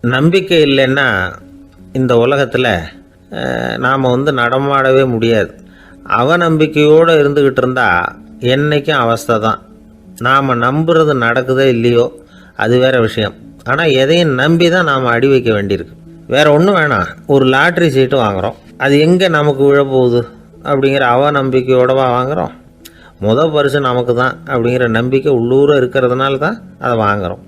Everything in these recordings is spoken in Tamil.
நம்பிக்கை இல்லைன்னா இந்த உலகத்தில் நாம் நடமாடவே முடியாது. அவநம்பிக்கையோடு இருந்துக்கிட்டு இருந்தால் என்றைக்கும் அவஸ்தை தான். நாம் நம்புறது நடக்குதோ இல்லையோ அது வேறு விஷயம். ஆனால் எதையும் நம்பி தான் நாம் அடி வைக்க வேண்டியிருக்கு. வேறு ஒன்றும் வேணாம், ஒரு லாட்ரி சீட்டு வாங்குகிறோம், அது எங்கே நமக்கு விழப்போகுது அப்படிங்கிற அவநம்பிக்கையோடவா வாங்குகிறோம்? பரிசு நமக்கு தான் அப்படிங்கிற நம்பிக்கை உள்ளூர இருக்கிறதுனால தான் அதை வாங்குகிறோம்.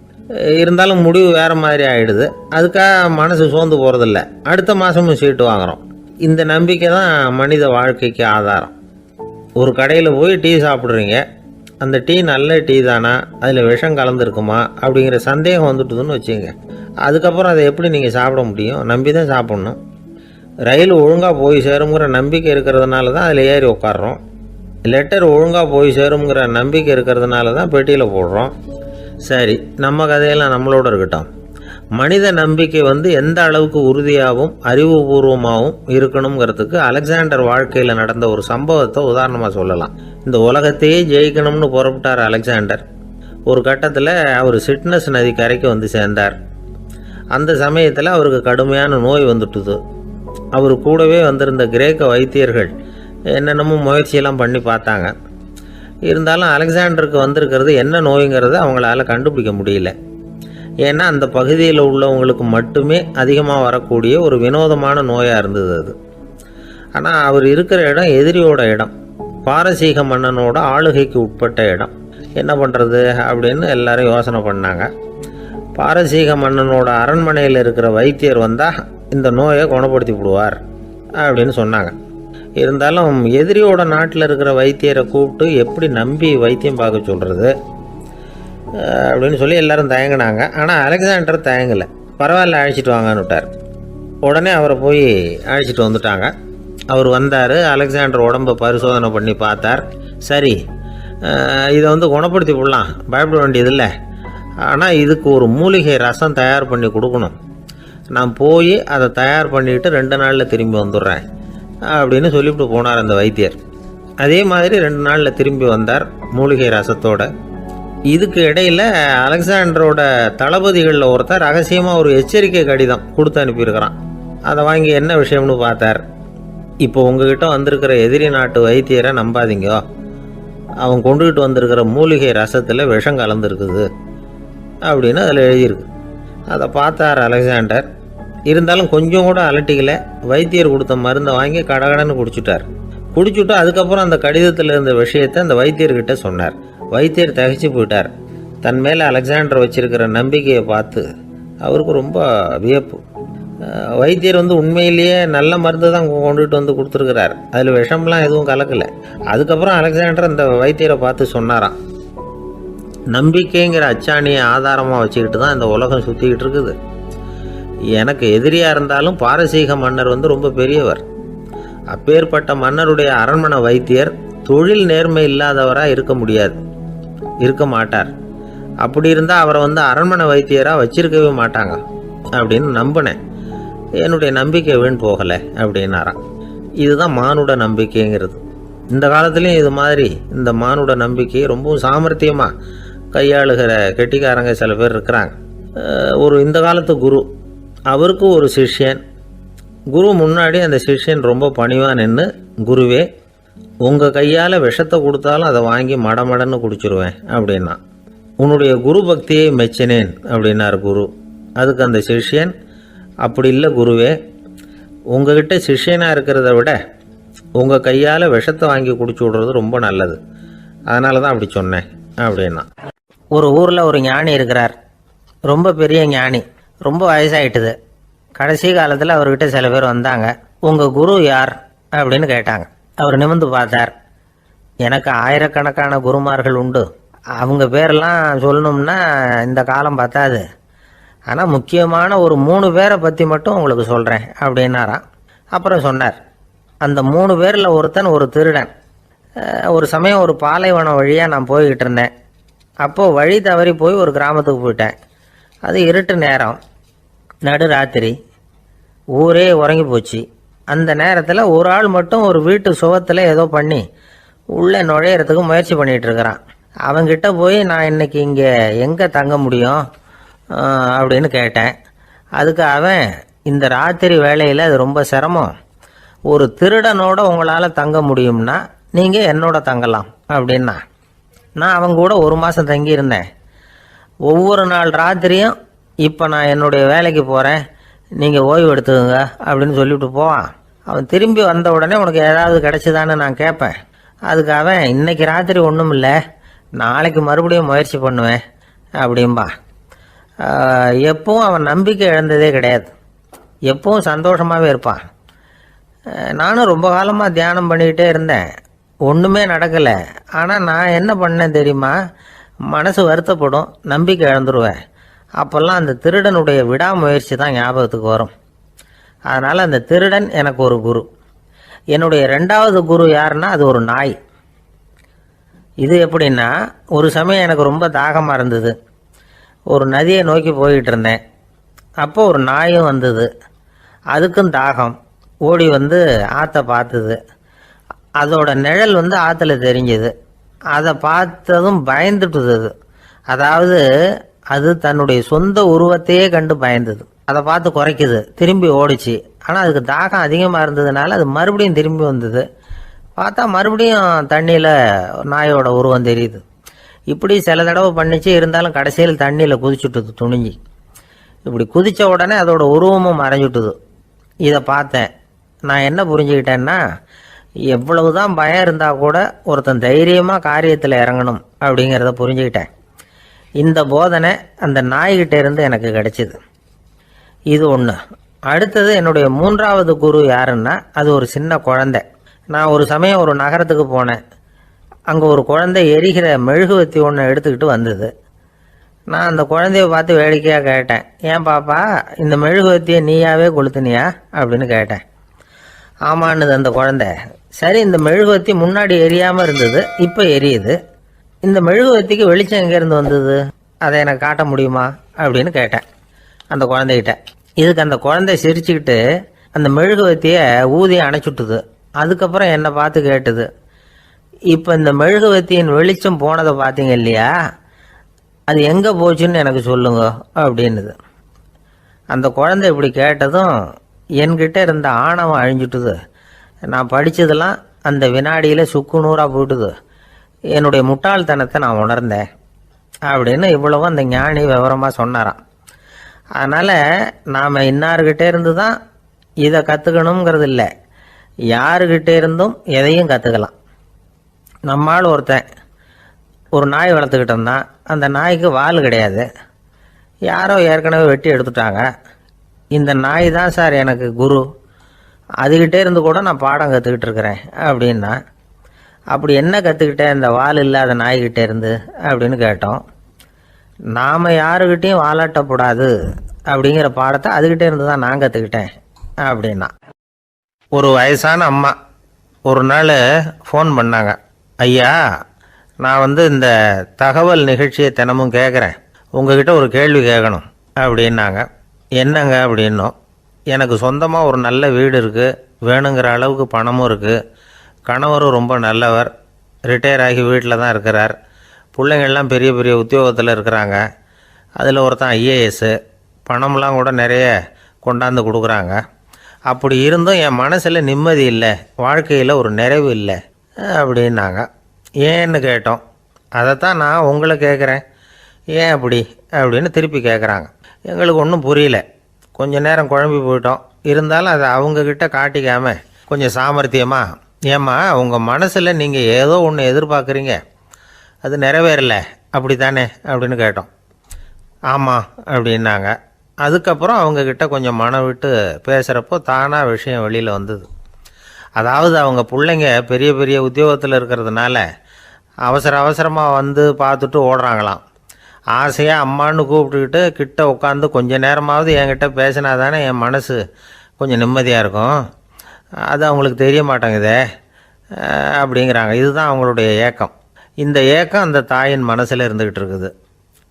இருந்தாலும் முடிவு வேறு மாதிரி ஆகிடுது. அதுக்காக மனசு சோர்ந்து போகிறதில்ல, அடுத்த மாதமும் சீட்டு வாங்குகிறோம். இந்த நம்பிக்கை தான் மனித வாழ்க்கைக்கு ஆதாரம். ஒரு கடையில் போய் டீ சாப்பிட்றீங்க, அந்த டீ நல்ல டீ தானா, அதில் விஷம் கலந்துருக்குமா அப்படிங்கிற சந்தேகம் வந்துட்டுதுன்னு வச்சுங்க. அதுக்கப்புறம் அதை எப்படி நீங்கள் சாப்பிட முடியும்? நம்பி தான் சாப்பிட்ணும். ரயில் ஒழுங்காக போய் சேருங்கிற நம்பிக்கை இருக்கிறதுனால தான் அதில் ஏறி உட்காடுறோம். லெட்டர் ஒழுங்காக போய் சேருங்கிற நம்பிக்கை இருக்கிறதுனால தான் பெட்டியில் போடுறோம். சரி, நம்ம கதையெல்லாம் நம்மளோட இருக்கட்டும். மனித நம்பிக்கை எந்த அளவுக்கு உறுதியாகவும் அறிவுபூர்வமாகவும் இருக்கணுங்கிறதுக்கு அலெக்சாண்டர் வாழ்க்கையில் நடந்த ஒரு சம்பவத்தை உதாரணமாக சொல்லலாம். இந்த உலகத்தையே ஜெயிக்கணும்னு புறப்பட்டார் அலெக்சாண்டர். ஒரு கட்டத்தில் அவர் சிட்னஸ் நதி கரைக்கு சேர்ந்தார். அந்த சமயத்தில் அவருக்கு கடுமையான நோய் வந்துட்டுது. அவர் கூடவே வந்திருந்த கிரேக்க வைத்தியர்கள் என்னென்னமோ முயற்சியெல்லாம் பண்ணி பார்த்தாங்க. இருந்தாலும் அலெக்சாண்டருக்கு வந்திருக்கிறது என்ன நோய்ங்கிறத அவங்களால கண்டுபிடிக்க முடியல. ஏன்னா அந்த பகுதியில் உள்ளவங்களுக்கு மட்டுமே அதிகமாக வரக்கூடிய ஒரு வினோதமான நோயாக இருந்தது அது. ஆனால் அவர் இருக்கிற இடம் எதிரியோட இடம், பாரசீக மன்னனோட ஆளுகைக்கு உட்பட்ட இடம். என்ன பண்ணுறது அப்படின்னு எல்லாரும் யோசனை பண்ணாங்க. பாரசீக மன்னனோட அரண்மனையில் இருக்கிற வைத்தியர் வந்தால் இந்த நோயை குணப்படுத்தி விடுவார் அப்படின்னு சொன்னாங்க. இருந்தாலும் எதிரியோட நாட்டில் இருக்கிற வைத்தியரை கூப்பிட்டு எப்படி நம்பி வைத்தியம் பார்க்க சொல்கிறது அப்படின்னு சொல்லி எல்லோரும் தயங்கினாங்க. ஆனால் அலெக்சாண்டர் தயங்கலை. பரவாயில்ல, அழைச்சிட்டு வாங்கன்னு விட்டார். உடனே அவரை போய் அழைச்சிட்டு வந்துட்டாங்க. அவர் வந்தார். அலெக்சாண்டர் உடம்பை பரிசோதனை பண்ணி பார்த்தார். சரி, இதை குணப்படுத்தி விடலாம், பயப்பட வேண்டியதில்லை. ஆனால் இதுக்கு ஒரு மூலிகை ரசம் தயார் பண்ணி கொடுக்கணும். நான் போய் அதை தயார் பண்ணிவிட்டு 2 நாளில் திரும்பி வந்துடுறேன் அப்படின்னு சொல்லிவிட்டு போனார் அந்த வைத்தியர். அதே மாதிரி 2 நாளில் திரும்பி வந்தார் மூலிகை ரசத்தோட. இதுக்கு இடையில் அலெக்சாண்டரோட தளபதிகளில் ஒருத்தர் ரகசியமாக ஒரு எச்சரிக்கை கடிதம் கொடுத்து அனுப்பியிருக்கிறான். அதை வாங்கி என்ன விஷயம்னு பார்த்தார். இப்போ உங்ககிட்ட வந்திருக்கிற எதிரி நாட்டு வைத்தியரை நம்பாதீங்க, அவன் கொண்டுகிட்டு வந்திருக்கிற மூலிகை ரசத்தில் விஷம் கலந்துருக்குது அப்படின்னு அதில் எழுதியிருக்கு. அதை பார்த்தார் அலெக்சாண்டர். இருந்தாலும் கொஞ்சம் கூட அலட்டிக்கலை. வைத்தியர் கொடுத்த மருந்தை வாங்கி கடகடன்னு குடிச்சுட்டு அதுக்கப்புறம் அந்த கடிதத்தில் இருந்த விஷயத்தை அந்த வைத்தியர்கிட்ட சொன்னார். வைத்தியர் தகைச்சு போயிட்டார். தன் மேலே அலெக்சாண்டர் வச்சிருக்கிற நம்பிக்கையை பார்த்து அவருக்கு ரொம்ப வியப்பு. வைத்தியர் உண்மையிலேயே நல்ல மருந்து தான் கொண்டுகிட்டு கொடுத்துருக்கிறார், அதில் விஷம்லாம் எதுவும் கலக்கலை. அதுக்கப்புறம் அலெக்சாண்டர் அந்த வைத்தியரை பார்த்து சொன்னாராம், நம்பிக்கைங்கிற அச்சாணியை ஆதாரமாக வச்சுக்கிட்டு தான் இந்த உலகம் சுற்றிக்கிட்டு இருக்குது. எனக்கு எதிரியாக இருந்தாலும் பாரசீக மன்னர் ரொம்ப பெரியவர். அப்பேற்பட்ட மன்னருடைய அரண்மனை வைத்தியர் தொழில் நேர்மை இல்லாதவராக இருக்க மாட்டார். அப்படி இருந்தால் அவரை அரண்மனை வைத்தியராக வச்சிருக்கவே மாட்டாங்க அப்படின்னு நம்பினேன். என்னுடைய நம்பிக்கை வீண் போகலை அப்படின்னாராம். இதுதான் மானுட நம்பிக்கைங்கிறது. இந்த காலத்துலேயும் இது மாதிரி இந்த மானுட நம்பிக்கையை ரொம்பவும் சாமர்த்தியமாக கையாளுகிற கெட்டிக்காரங்க சில பேர் இருக்கிறாங்க. இந்த காலத்து குரு, அவருக்கு ஒரு சிஷ்யன். குரு முன்னாடி அந்த சிஷ்யன் ரொம்ப பணிவாக நின்று, குருவே, உங்கள் கையால் விஷத்தை கொடுத்தாலும் அதை வாங்கி மடமடன்னு குடிச்சிருவேன் அப்படின்னா. உன்னுடைய குரு பக்தியை மெச்சினேன் அப்படின்னார் குரு. அதுக்கு அந்த சிஷ்யன், அப்படி இல்லை குருவே, உங்ககிட்ட சிஷ்யனாக இருக்கிறத விட உங்கள் கையால் விஷத்தை வாங்கி குடிச்சு விடுறது ரொம்ப நல்லது, அதனால தான் அப்படி சொன்னேன் அப்படின்னா. ஒரு ஊரில் ஒரு ஞானி இருக்கிறார், ரொம்ப பெரிய ஞானி, ரொம்ப வயசாகிட்டுது. கடைசி காலத்தில் அவர்கிட்ட சில பேர் வந்தாங்க. உங்கள் குரு யார் அப்படின்னு கேட்டாங்க. அவர் நிமிர்ந்து பார்த்தார். எனக்கு ஆயிரக்கணக்கான குருமார்கள் உண்டு, அவங்க பேரெல்லாம் சொல்லணும்னா இந்த காலம் பத்தாது. ஆனால் முக்கியமான ஒரு 3 பேரை பற்றி மட்டும் உங்களுக்கு சொல்கிறேன் அப்படின்னாராம். அப்புறம் சொன்னார், அந்த 3 பேரில் ஒருத்தன் ஒரு திருடன். ஒரு சமயம் ஒரு பாலைவனம் வழியாக நான் போய்கிட்டு இருந்தேன். அப்போது வழி தவறி போய் ஒரு கிராமத்துக்கு போயிட்டேன். அது இருட்டு நேரம், நடு ராத்திரி, ஊரே உறங்கி போச்சு. அந்த நேரத்தில் ஒரு ஆள் மட்டும் ஒரு வீட்டு சுவத்தில் ஏதோ பண்ணி உள்ளே நுழையிறதுக்கு முயற்சி பண்ணிகிட்டு இருக்கிறான். அவங்கிட்ட போய் நான் இன்னைக்கு இங்கே எங்கே தங்க முடியும் அப்படின்னு கேட்டேன். அதுக்கு அவன், இந்த ராத்திரி வேளையில் அது ரொம்ப சிரமம், ஒரு திருடனோட உங்களால் தங்க முடியும்னா நீங்கள் என்னோட தங்கலாம் அப்படின்னா. நான் அவங்க கூட 1 மாதம் தங்கியிருந்தேன். ஒவ்வொரு நாள் ராத்திரியும் இப்போ நான் என்னுடைய வேலைக்கு போகிறேன், நீங்கள் ஓய்வு எடுத்துக்கோங்க அப்படின்னு சொல்லிவிட்டு போவான். அவன் திரும்பி வந்த உடனே உனக்கு ஏதாவது கிடைச்சிதான்னு நான் கேட்பேன். அதுக்கு அவன், இன்னைக்கு ராத்திரி ஒன்றும் இல்லை, நாளைக்கு மறுபடியும் முயற்சி பண்ணுவேன் அப்படின்பா. எப்பவும் அவன் நம்பிக்கை இழந்ததே கிடையாது, எப்பவும் சந்தோஷமாகவே இருப்பான். நானும் ரொம்ப காலமாக தியானம் பண்ணிக்கிட்டே இருந்தேன், ஒன்றுமே நடக்கலை. ஆனால் நான் என்ன பண்ணேன் தெரியுமா, மனசு வருத்தப்படும், நம்பிக்கை இழந்துருவேன். அப்போல்லாம் அந்த திருடனுடைய விடாமுயற்சி தான் ஞாபகத்துக்கு வரும். அதனால் அந்த திருடன் எனக்கு ஒரு குரு. என்னுடைய 2வது குரு யாருன்னா அது ஒரு நாய். இது எப்படின்னா, ஒரு சமயம் எனக்கு ரொம்ப தாகமாக இருந்தது, ஒரு நதியை நோக்கி போய்கிட்டு இருந்தேன். அப்போ ஒரு நாயும் வந்தது, அதுக்கும் தாகம், ஓடி வந்து ஆற்றை பார்த்துது. அதோட நிழல் வந்து ஆற்றுல தெரிஞ்சுது. அதை பார்த்ததும் பயந்துட்டுது. அதாவது அது தன்னுடைய சொந்த உருவத்தையே கண்டு பயந்தது. அதை பார்த்து குறைக்குது, திரும்பி ஓடிச்சு. ஆனால் அதுக்கு தாகம் அதிகமாக இருந்ததுனால அது மறுபடியும் திரும்பி வந்தது. பார்த்தா மறுபடியும் தண்ணியில் நாயோட உருவம் தெரியுது. இப்படி சில தடவை பண்ணிச்சு. இருந்தாலும் கடைசியில் தண்ணியில் குதிச்சுட்டுது துணிஞ்சி. இப்படி குதித்த உடனே அதோட உருவமும் மறைஞ்சுட்டுது. இதை பார்த்தேன். நான் என்ன புரிஞ்சுக்கிட்டேன்னா, எவ்வளவு தான் பயம் இருந்தால் கூட ஒருத்தன் தைரியமாக காரியத்தில் இறங்கணும் அப்படிங்கிறத புரிஞ்சுக்கிட்டேன். இந்த போதனை அந்த நாய்கிட்ட இருந்து எனக்கு கிடைச்சிது. இது ஒன்று. அடுத்தது என்னுடைய 3வது குரு யாருன்னா அது ஒரு சின்ன குழந்தை. நான் ஒரு சமயம் ஒரு நகரத்துக்கு போனேன். அங்கே ஒரு குழந்தை எரிகிற மெழுகுவத்தி ஒன்று எடுத்துக்கிட்டு வந்தது. நான் அந்த குழந்தைய பார்த்து வேடிக்கையாக கேட்டேன், ஏன் பாப்பா இந்த மெழுகுவத்தியை நீயாவே கொளுத்துனியா அப்படின்னு கேட்டேன். ஆமான்னுது அந்த குழந்தை. சரி, இந்த மெழுகுவத்தி முன்னாடி எரியாமல் இருந்தது, இப்போ எரியுது, இந்த மெழுகுவத்திக்கு வெளிச்சம் எங்கேருந்து வந்தது, அதை எனக்கு காட்ட முடியுமா அப்படின்னு கேட்டேன் அந்த குழந்தைகிட்ட. இதுக்கு அந்த குழந்தை சிரிச்சுக்கிட்டு அந்த மெழுகுவத்தியை ஊதி அணைச்சுட்டுது. அதுக்கப்புறம் என்னை பார்த்து கேட்டுது, இப்போ இந்த மெழுகுவத்தியின் வெளிச்சம் போனதை பார்த்தீங்க இல்லையா, அது எங்கே போச்சுன்னு எனக்கு சொல்லுங்க அப்படின்னுது. அந்த குழந்தை இப்படி கேட்டதும் என்கிட்ட இருந்த ஆணவம் அழிஞ்சுட்டுது. நான் படித்ததெல்லாம் அந்த வினாடியில் சுக்கு நூறாக போயிட்டுது. என்னுடைய முட்டாள்தனத்தை நான் உணர்ந்தேன் அப்படின்னு இவ்வளவும் அந்த ஞானி விவரமாக சொன்னாராம். அதனால் நாம் இன்னார்கிட்ட இருந்து தான் இதை கற்றுக்கணுங்கிறது இல்லை, யாருக்கிட்ட இருந்தும் எதையும் கற்றுக்கலாம். நம்மால் ஒருத்தன் ஒரு நாய் வளர்த்துக்கிட்டு இருந்தான். அந்த நாய்க்கு வால் கிடையாது, யாரோ ஏற்கனவே வெட்டி எடுத்துட்டாங்க. இந்த நாய் தான் சார் எனக்கு குரு, அதுகிட்டே இருந்து கூட நான் பாடம் கற்றுக்கிட்டு இருக்கிறேன் அப்படின்னா. அப்படி என்ன கற்றுக்கிட்டேன் இந்த வால் இல்லாத நாய்கிட்டே இருந்து அப்படின்னு கேட்டோம். நாம் யாருக்கிட்டையும் வாலாட்டக்கூடாது அப்படிங்கிற பாடத்தை அதுகிட்டே இருந்து தான் நான் கற்றுக்கிட்டேன் அப்படின்னா. ஒரு வயசான அம்மா ஒரு நாள் ஃபோன் பண்ணாங்க, ஐயா நான் இந்த தகவல் நிகழ்ச்சியை தினமும் கேட்குறேன், உங்ககிட்ட ஒரு கேள்வி கேட்கணும் அப்படின்னாங்க. என்னங்க அப்படின்னோம். எனக்கு சொந்தமாக ஒரு நல்ல வீடு இருக்குது, வேணுங்கிற அளவுக்கு பணமும் இருக்குது, கணவரும் ரொம்ப நல்லவர், ரிட்டையர் ஆகி வீட்டில் தான் இருக்கிறார், பிள்ளைங்கள்லாம் பெரிய பெரிய உத்தியோகத்தில் இருக்கிறாங்க, அதில் ஒருத்தன் ஐஏஎஸ்ஸு, பணம்லாம் கூட நிறைய கொண்டாந்து கொடுக்குறாங்க. அப்படி இருந்தும் என் மனசில் நிம்மதி இல்லை, வாழ்க்கையில் ஒரு நிறைவு இல்லை அப்படின்னாங்க. ஏன்னு கேட்டோம். அதைத்தான் நான் உங்களை கேட்குறேன், ஏன் அப்படி அப்படின்னு திருப்பி கேட்குறாங்க. எங்களுக்கு ஒன்றும் புரியல, கொஞ்சம் நேரம் குழம்பி போயிட்டோம். இருந்தாலும் அதை அவங்கக்கிட்ட காட்டிக்காமல் கொஞ்சம் சாமர்த்தியமாக, ஏம்மா உங்கள் மனசில் நீங்கள் ஏதோ ஒன்று எதிர்பார்க்குறீங்க, அது நிறைவேறலை அப்படி தானே அப்படின்னு கேட்டோம். ஆமாம் அப்படின்னாங்க. அதுக்கப்புறம் அவங்கக்கிட்ட கொஞ்சம் மனம் விட்டு பேசுகிறப்போ தானாக விஷயம் வெளியில் வந்தது. அதாவது அவங்க பிள்ளைங்க பெரிய பெரிய உத்தியோகத்தில் இருக்கிறதுனால அவசரமாக வந்து பார்த்துட்டு ஓடுறாங்களாம். ஆசையாக அம்மான்னு கூப்பிட்டுக்கிட்டு கிட்ட உட்காந்து கொஞ்ச நேரமாவது என்கிட்ட பேசினா தானே என் மனசு கொஞ்சம் நிம்மதியாக இருக்கும், அது அவங்களுக்கு தெரிய மாட்டேங்குதே அப்படிங்கிறாங்க. இதுதான் அவங்களுடைய ஏக்கம். இந்த ஏக்கம் அந்த தாயின் மனசில் இருந்துக்கிட்டு இருக்குது.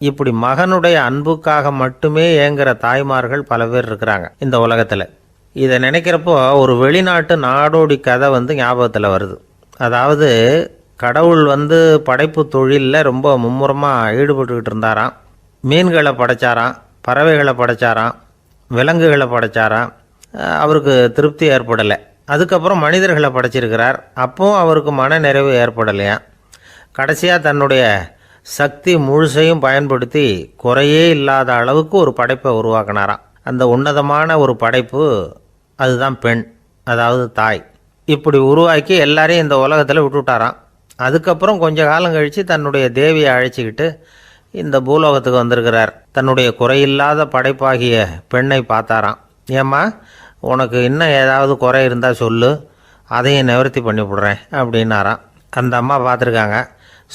இப்படி மகனுடைய அன்புக்காக மட்டுமே ஏங்குற தாய்மார்கள் பல பேர் இருக்கிறாங்க இந்த உலகத்தில். இதை நினைக்கிறப்போ ஒரு வெளிநாட்டு நாடோடி கதை ஞாபகத்தில் வருது. அதாவது கடவுள் படைப்பு தொழிலில் ரொம்ப மும்முரமாக ஈடுபட்டுக்கிட்டு இருந்தாராம். மீன்களை படைச்சாராம், பறவைகளை படைச்சாராம், விலங்குகளை படைச்சாராம். அவருக்கு திருப்தி ஏற்படலை. அதுக்கப்புறம் மனிதர்களை படைச்சிருக்கிறார். அப்போவும் அவருக்கு மன நிறைவு ஏற்படலையாம். கடைசியாக தன்னுடைய சக்தி முழுசையும் பயன்படுத்தி குறையே இல்லாத அளவுக்கு ஒரு படைப்பை உருவாக்கினாராம். அந்த உன்னதமான ஒரு படைப்பு அதுதான் பெண், அதாவது தாய். இப்படி உருவாக்கி எல்லாரையும் இந்த உலகத்தில் விட்டுவிட்டாராம். அதுக்கப்புறம் கொஞ்ச காலம் கழித்து தன்னுடைய தேவியை அழைச்சிக்கிட்டு இந்த பூலோகத்துக்கு வந்திருக்கிறார். தன்னுடைய குறையில்லாத படைப்பாகிய பெண்ணை பார்த்தாராம். ஏம்மா, உனக்கு இன்னும் ஏதாவது குறை இருந்தால் சொல்லு, அதையும் நிவர்த்தி பண்ணி விடுறேன் அப்படின்னாராம். அந்த அம்மா பார்த்துருக்காங்க.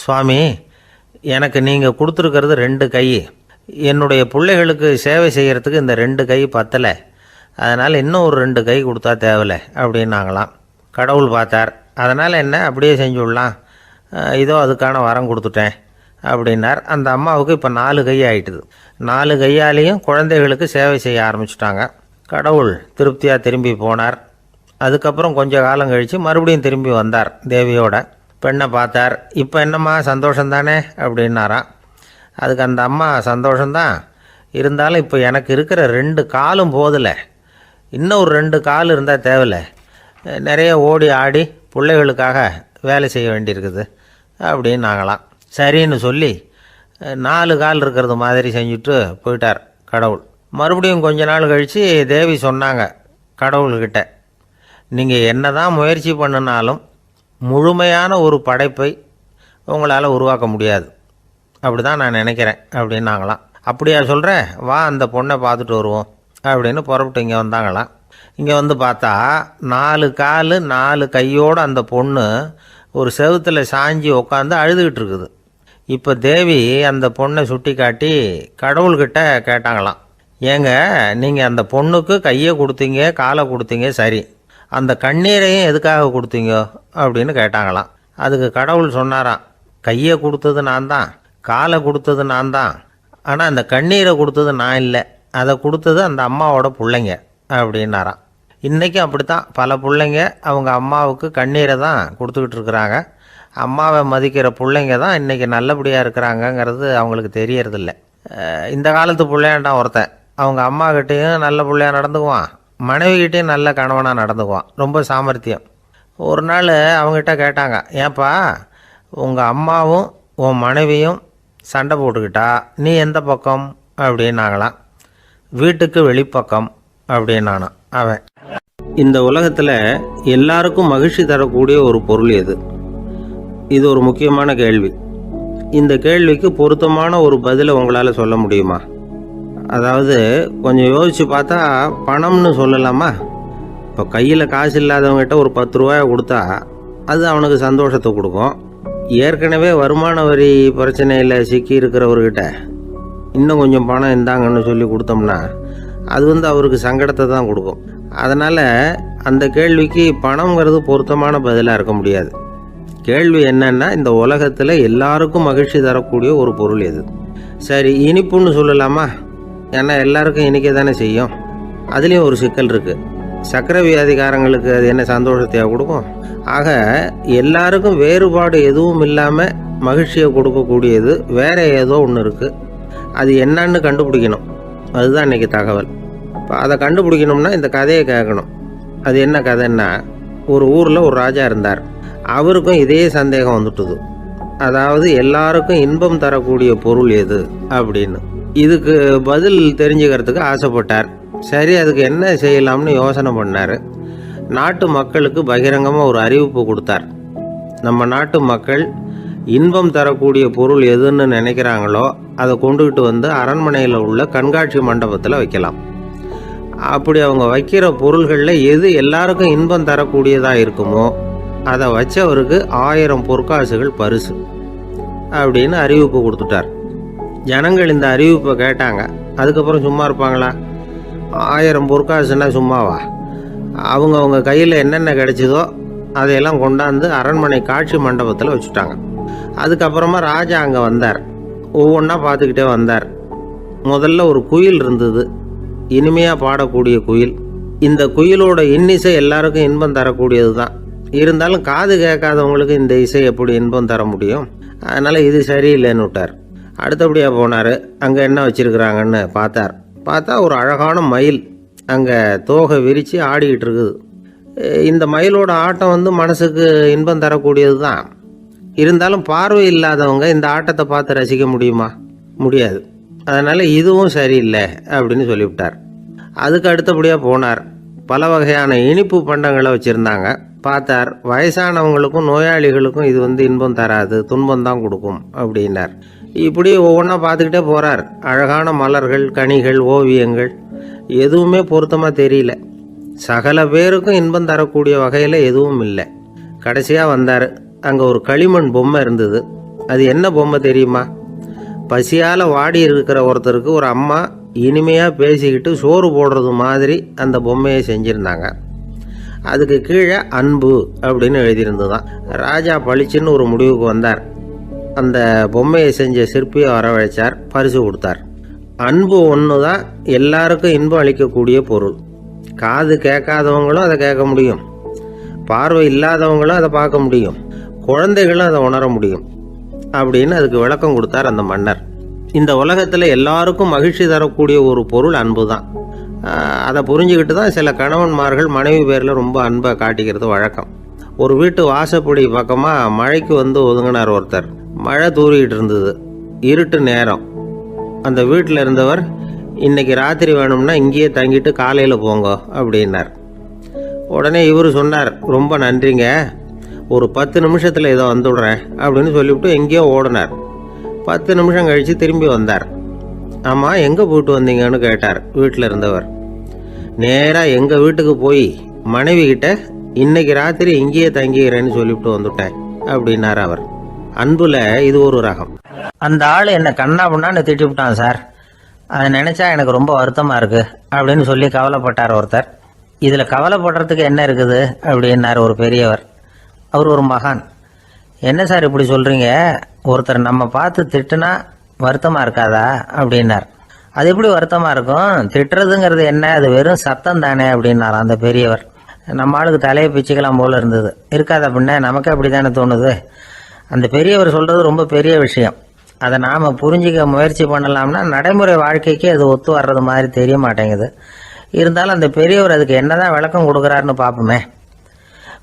சுவாமி, எனக்கு நீங்கள் கொடுத்துருக்கிறது 2 கை. என்னுடைய பிள்ளைகளுக்கு சேவை செய்கிறதுக்கு இந்த 2 கை பத்தலை. அதனால் இன்னும் ஒரு 2 கை கொடுத்தா தேவலை அப்படின்னாங்களாம். கடவுள் பார்த்தார். அதனால் என்ன, அப்படியே செஞ்சு விடலாம், இதோ அதுக்கான வரம் கொடுத்துட்டேன் அப்படின்னார். அந்த அம்மாவுக்கு இப்போ 4 கை ஆகிட்டுது. 4 கையாலேயும் குழந்தைகளுக்கு சேவை செய்ய ஆரம்பிச்சிட்டாங்க. கடவுள் திருப்தியாக திரும்பி போனார். அதுக்கப்புறம் கொஞ்ச காலம் கழித்து மறுபடியும் திரும்பி வந்தார் தேவியோட. பெண்ணை பார்த்தார். இப்போ என்னம்மா சந்தோஷந்தானே அப்படின்னாராம். அதுக்கு அந்த அம்மா, சந்தோஷந்தான், இருந்தாலும் இப்போ எனக்கு இருக்கிற 2 காலும் போதில்லை, இன்னும் ஒரு 2 கால் இருந்தால் தேவையில்லை, நிறைய ஓடி ஆடி பிள்ளைகளுக்காக வேலை செய்ய வேண்டியிருக்குது அப்படின்னாங்களாம். சரின்னு சொல்லி 4 கால் இருக்கிறது மாதிரி செஞ்சுட்டு போயிட்டார் கடவுள். மறுபடியும் கொஞ்ச நாள் கழித்து தேவி சொன்னாங்க கடவுள்கிட்ட, நீங்கள் என்ன தான் முயற்சி பண்ணினாலும் முழுமையான ஒரு படைப்பை உங்களால் உருவாக்க முடியாது, அப்படி தான் நான் நினைக்கிறேன் அப்படின்னாங்களாம். அப்படியா சொல்கிறேன், வா அந்த பொண்ணை பார்த்துட்டு வருவோம் அப்படின்னு புறப்பட்டு இங்கே வந்தாங்களாம். இங்கே வந்து பார்த்தா 4 கால் 4 கையோடு அந்த பொண்ணு ஒரு செவுத்தில் சாஞ்சி உட்காந்து அழுதுகிட்டு இருக்குது. இப்போ தேவி அந்த பொண்ணை சுட்டி காட்டி கடவுள்கிட்ட கேட்டாங்களாம், ஏங்க, நீங்கள் அந்த பொண்ணுக்கு கையை கொடுத்தீங்க, காலை கொடுத்தீங்க, சரி, அந்த கண்ணீரையும் எதுக்காக கொடுத்தீங்க அப்படின்னு கேட்டாங்களாம். அதுக்கு கடவுள் சொன்னாராம், கையை கொடுத்தது நான் தான், காலை கொடுத்தது நான் தான், ஆனால் அந்த கண்ணீரை கொடுத்தது நான் இல்லை, அதை கொடுத்தது அந்த அம்மாவோட பிள்ளைங்க அப்படின்னாராம். இன்றைக்கும் அப்படித்தான் பல பிள்ளைங்க அவங்க அம்மாவுக்கு கண்ணீரை தான் கொடுத்துக்கிட்டு இருக்கிறாங்க. அம்மாவை மதிக்கிற பிள்ளைங்க தான் இன்றைக்கி நல்லபடியாக இருக்கிறாங்கங்கிறது அவங்களுக்கு தெரியறதில்ல. இந்த காலத்து பிள்ளையாண்டான் ஒருத்தன் அவங்க அம்மாக்கிட்டேயும் நல்ல பிள்ளையாக நடந்துக்குவான், மனைவிக்கிட்டேயும் நல்ல கணவனாக நடந்துக்குவான், ரொம்ப சாமர்த்தியம். ஒரு நாள் அவங்ககிட்ட கேட்டாங்க, ஏன்பா உங்கள் அம்மாவும் உன் மனைவியும் சண்டை போட்டுக்கிட்டா நீ எந்த பக்கம் அப்படின்னாங்களாம். வீட்டுக்கு வெளிப்பக்கம் அப்படின்னானான் அவன். இந்த உலகத்தில் எல்லாருக்கும் மகிழ்ச்சி தரக்கூடிய ஒரு பொருள் எது? இது ஒரு முக்கியமான கேள்வி. இந்த கேள்விக்கு பொருத்தமான ஒரு பதிலை உங்களால் சொல்ல முடியுமா? அதாவது கொஞ்சம் யோசித்து பார்த்தா பணம்னு சொல்லலாமா? இப்போ கையில் காசு இல்லாதவங்ககிட்ட ஒரு 10 ரூபாயை கொடுத்தா அது அவனுக்கு சந்தோஷத்தை கொடுக்கும். ஏற்கனவே வருமான வரி பிரச்சனையில் சிக்கி இருக்கிறவர்கிட்ட இன்னும் கொஞ்சம் பணம் இருந்தாங்கன்னு சொல்லி கொடுத்தோம்னா அது அவருக்கு சங்கடத்தை தான் கொடுக்கும். அதனால் அந்த கேள்விக்கு பணங்கிறது பொருத்தமான பதிலாக இருக்க முடியாது. கேள்வி என்னன்னா, இந்த உலகத்தில் எல்லாருக்கும் மகிழ்ச்சி தரக்கூடிய ஒரு பொருள் எது? சரி, இனிப்புன்னு சொல்லலாமா? ஏன்னா எல்லாருக்கும் இனிக்க தானே செய்யும். அதுலேயும் ஒரு சிக்கல் இருக்குது. சர்க்கரை வியாதிக்காரங்களுக்கு அது என்ன சந்தோஷத்தையாக கொடுக்கும்? ஆக எல்லாருக்கும் வேறுபாடு எதுவும் இல்லாமல் மகிழ்ச்சியை கொடுக்கக்கூடியது வேற ஏதோ ஒன்று இருக்குது. அது என்னன்னு கண்டுபிடிக்கணும். அதுதான் இன்றைக்கி தகவல். இப்போ அதை கண்டுபிடிக்கணும்னா இந்த கதையை கேட்கணும். அது என்ன கதைன்னா, ஒரு ஊரில் ஒரு ராஜா இருந்தார். அவருக்கும் இதே சந்தேகம் வந்துட்டுது. அதாவது எல்லாருக்கும் இன்பம் தரக்கூடிய பொருள் எது அப்படின்னு. இதுக்கு பதில் தெரிஞ்சுக்கிறதுக்கு ஆசைப்பட்டார். சரி, அதுக்கு என்ன செய்யலாம்னு யோசனை பண்ணார். நாட்டு மக்களுக்கு பகிரங்கமாக ஒரு அறிவிப்பு கொடுத்தார். நம்ம நாட்டு மக்கள் இன்பம் தரக்கூடிய பொருள் எதுன்னு நினைக்கிறாங்களோ அதை கொண்டுகிட்டு வந்து அரண்மனையில் உள்ள கண்காட்சி மண்டபத்தில் வைக்கலாம். அப்படி அவங்க வைக்கிற பொருள்களில் எது எல்லாருக்கும் இன்பம் தரக்கூடியதாக இருக்குமோ அதை வச்சவருக்கு 1000 பொற்காசுகள் பரிசு அப்படின்னு அறிவிப்பு கொடுத்துட்டார். ஜனங்கள் இந்த அறிவிப்பை கேட்டாங்க. அதுக்கப்புறம் சும்மா இருப்பாங்களா? 1000 பொற்காசுன்னா சும்மாவா? அவங்க கையில் என்னென்ன கிடைச்சதோ அதையெல்லாம் கொண்டாந்து அரண்மனை காட்சி மண்டபத்தில் வச்சுட்டாங்க. அதுக்கப்புறமா ராஜா அங்கே வந்தார். ஒவ்வொன்றா பார்த்துக்கிட்டே வந்தார். முதல்ல ஒரு குயில் இருந்தது, இனிமையாக பாடக்கூடிய குயில். இந்த குயிலோட இன்னிசை எல்லாருக்கும் இன்பம் தரக்கூடியது தான். இருந்தாலும் காது கேட்காதவங்களுக்கு இந்த இசை எப்படி இன்பம் தர முடியும்? அதனால் இது சரியில்லைன்னு விட்டார். அடுத்தபடியாக போனார். அங்கே என்ன வச்சுருக்குறாங்கன்னு பார்த்தார். பார்த்தா ஒரு அழகான மயில் அங்கே தோகை விரித்து ஆடிக்கிட்டு இருக்குது. இந்த மயிலோட ஆட்டம் வந்து மனசுக்கு இன்பம் தரக்கூடியது தான். இருந்தாலும் பார்வை இல்லாதவங்க இந்த ஆட்டத்தை பார்த்து ரசிக்க முடியுமா? முடியாது. அதனால் இதுவும் சரியில்லை அப்படின்னு சொல்லிவிட்டார். அதுக்கு அடுத்தபடியாக போனார். பல வகையான இனிப்பு பண்டங்களை வச்சுருந்தாங்க. பார்த்தார், வயசானவங்களுக்கும் நோயாளிகளுக்கும் இது வந்து இன்பம் தராது, துன்பம் தான் கொடுக்கும் அப்படின்னார். இப்படி ஒவ்வொன்றா பார்த்துக்கிட்டே போகிறார். அழகான மலர்கள், கனிகள், ஓவியங்கள் எதுவுமே பொருத்தமாக தெரியல. சகல பேருக்கும் இன்பம் தரக்கூடிய வகையில் எதுவும் இல்லை. கடைசியாக வந்தார். அங்கே ஒரு களிமண் பொம்மை இருந்தது. அது என்ன பொம்மை தெரியுமா? பசியால் வாடி இருக்கிற ஒருத்தருக்கு ஒரு அம்மா இனிமையாக பேசிக்கிட்டு சோறு போடுறது மாதிரி அந்த பொம்மையை செஞ்சுருந்தாங்க. அதுக்கு கீழே அன்பு அப்படின்னு எழுதியிருந்துதான். ராஜா பளிச்சுன்னு ஒரு முடிவுக்கு வந்தார். அந்த பொம்மையை செஞ்ச சிற்பியை வரவழைச்சார், பரிசு கொடுத்தார். அன்பு ஒன்று தான் எல்லாருக்கும் இன்பம் அளிக்கக்கூடிய பொருள். காது கேட்காதவங்களும் அதை கேட்க முடியும், பார்வை இல்லாதவங்களும் அதை பார்க்க முடியும், குழந்தைகளும் அதை உணர முடியும் அப்படின்னு அதுக்கு விளக்கம் கொடுத்தார் அந்த மன்னர். இந்த உலகத்தில் எல்லாருக்கும் மகிழ்ச்சி தரக்கூடிய ஒரு பொருள் அன்பு தான். அதை புரிஞ்சுக்கிட்டு தான் சில கணவன்மார்கள் மனைவி பேரில் ரொம்ப அன்பை காட்டிக்கிறது வழக்கம். ஒரு வீட்டு வாசப்படி பக்கமாக மழைக்கு வந்து ஒதுங்கினார் ஒருத்தர். மழை தூரிக்கிட்டு இருந்தது, இருட்டு நேரம். அந்த வீட்டில் இருந்தவர், இன்னைக்கு ராத்திரி வேணும்னா இங்கேயே தங்கிட்டு காலையில் போங்க அப்படின்னார். உடனே இவர் சொன்னார், ரொம்ப நன்றிங்க, ஒரு 10 நிமிஷத்தில் இதை வந்துவிடுறேன் அப்படின்னு சொல்லிவிட்டு எங்கேயோ ஓடினார். 10 நிமிஷம் கழித்து திரும்பி வந்தார். ஆமாம், எங்கே போயிட்டு வந்தீங்கன்னு கேட்டார் வீட்டில் இருந்தவர். நேராக எங்கள் வீட்டுக்கு போய் மனைவி கிட்ட இன்னைக்கு ராத்திரி இங்கேயே தங்கிக்கிறேன்னு சொல்லிவிட்டு வந்துவிட்டேன் அப்படின்னார் அவர். அன்புல இது ஒரு ரகம். அந்த ஆள் என்னை கண்ணா பண்ணான்னு திட்டி விட்டான் சார், அதை நினச்சா எனக்கு ரொம்ப வருத்தமாக இருக்குது அப்படின்னு சொல்லி கவலைப்பட்டார் ஒருத்தர். இதில் கவலைப்படுறதுக்கு என்ன இருக்குது அப்படின்னார் ஒரு பெரியவர். அவர் ஒரு மகான். என்ன சார் இப்படி சொல்கிறீங்க, ஒருத்தர் நம்ம பார்த்து திட்டுனா வருத்தமாக இருக்காதா அப்படின்னார். அது எப்படி வருத்தமாக இருக்கும், திட்டுறதுங்கிறது என்ன, அது வெறும் சத்தம் தானே அப்படின்னார் அந்த பெரியவர். நம்ம ஆளுக்கு தலையை பிச்சுக்கலாம் போல இருந்தது. இருக்காத அப்படின்னா நமக்கு அப்படி தானே தோணுது. அந்த பெரியவர் சொல்கிறது ரொம்ப பெரிய விஷயம். அதை நாம் புரிஞ்சிக்க முயற்சி பண்ணலாம்னா நடைமுறை வாழ்க்கைக்கு அது ஒத்து வர்றது மாதிரி தெரிய மாட்டேங்குது. இருந்தாலும் அந்த பெரியவர் அதுக்கு என்னதான் விளக்கம் கொடுக்குறாருன்னு பார்ப்போமே.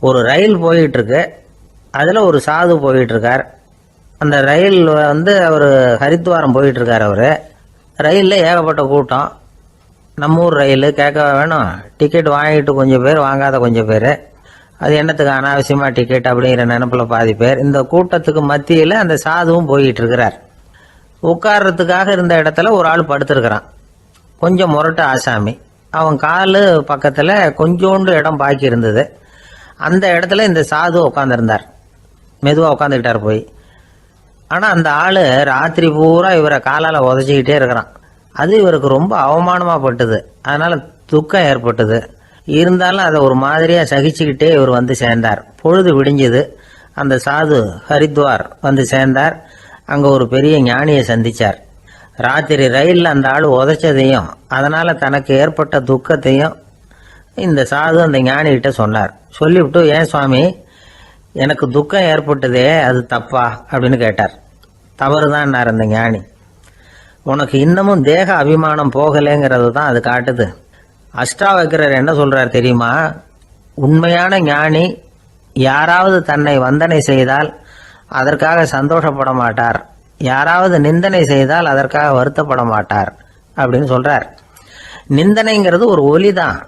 ஒரு ரயில் போயிட்டுருக்கு, அதில் ஒரு சாது போயிட்டுருக்கார். அந்த ரயில் வந்து அவர் ஹரித்வாரம் போயிட்டுருக்கார். அவர் ரயிலில் ஏகப்பட்ட கூட்டம். நம்ம ஊர் ரயில் கேட்க வேணும், டிக்கெட் வாங்கிட்டு கொஞ்சம் பேர், வாங்காத கொஞ்சம் பேர். அது என்னத்துக்கு அனாவசியமாக டிக்கெட் அப்படிங்கிற நினைப்பில் பாதி பேர். இந்த கூட்டத்துக்கு மத்தியில் அந்த சாதுவும் போயிட்டு இருக்கிறார். உட்கார்றதுக்காக இருந்த இடத்துல ஒரு ஆள் படுத்துருக்கிறான், கொஞ்சம் முரட்டு ஆசாமி. அவன் காலு பக்கத்தில் கொஞ்சோண்டு இடம் பாக்கி இருந்தது. அந்த இடத்துல இந்த சாது உட்காந்துருந்தார். மெதுவாக உட்காந்துக்கிட்டார் போய். ஆனால் அந்த ஆள் ராத்திரி பூரா இவரை காலால் உதச்சிக்கிட்டே இருக்கிறான். அது இவருக்கு ரொம்ப அவமானமாக பட்டுது. அதனால் துக்கம் ஏற்பட்டது. இருந்தாலும் அதை ஒரு மாதிரியாக சகிச்சுக்கிட்டே இவர் வந்து சேர்ந்தார். பொழுது விடிஞ்சது. அந்த சாது ஹரித்வார் வந்து சேர்ந்தார். அங்கே ஒரு பெரிய ஞானியை சந்தித்தார். ராத்திரி ரயிலில் அந்த ஆள் உதைச்சதையும் அதனால் தனக்கு ஏற்பட்ட துக்கத்தையும் இந்த சாது அந்த ஞானிகிட்ட சொன்னார். சொல்லிவிட்டு, ஏன் சுவாமி, எனக்கு துக்கம் ஏற்பட்டதே அது தப்பா அப்படின்னு கேட்டார். தவறு தான்னார் அந்த ஞானி. உனக்கு இன்னமும் தேக அபிமானம் போகலைங்கிறது தான் அது காட்டுது. அஷ்டாவக்கிரர் என்ன சொல்றார் தெரியுமா? உண்மையான ஞானி யாராவது தன்னை வந்தனை செய்தால் அதற்காக சந்தோஷப்பட மாட்டார், யாராவது நிந்தனை செய்தால் அதற்காக வருத்தப்பட மாட்டார் அப்படின்னு சொல்றார். நிந்தனைங்கிறது ஒரு ஒலி தான்.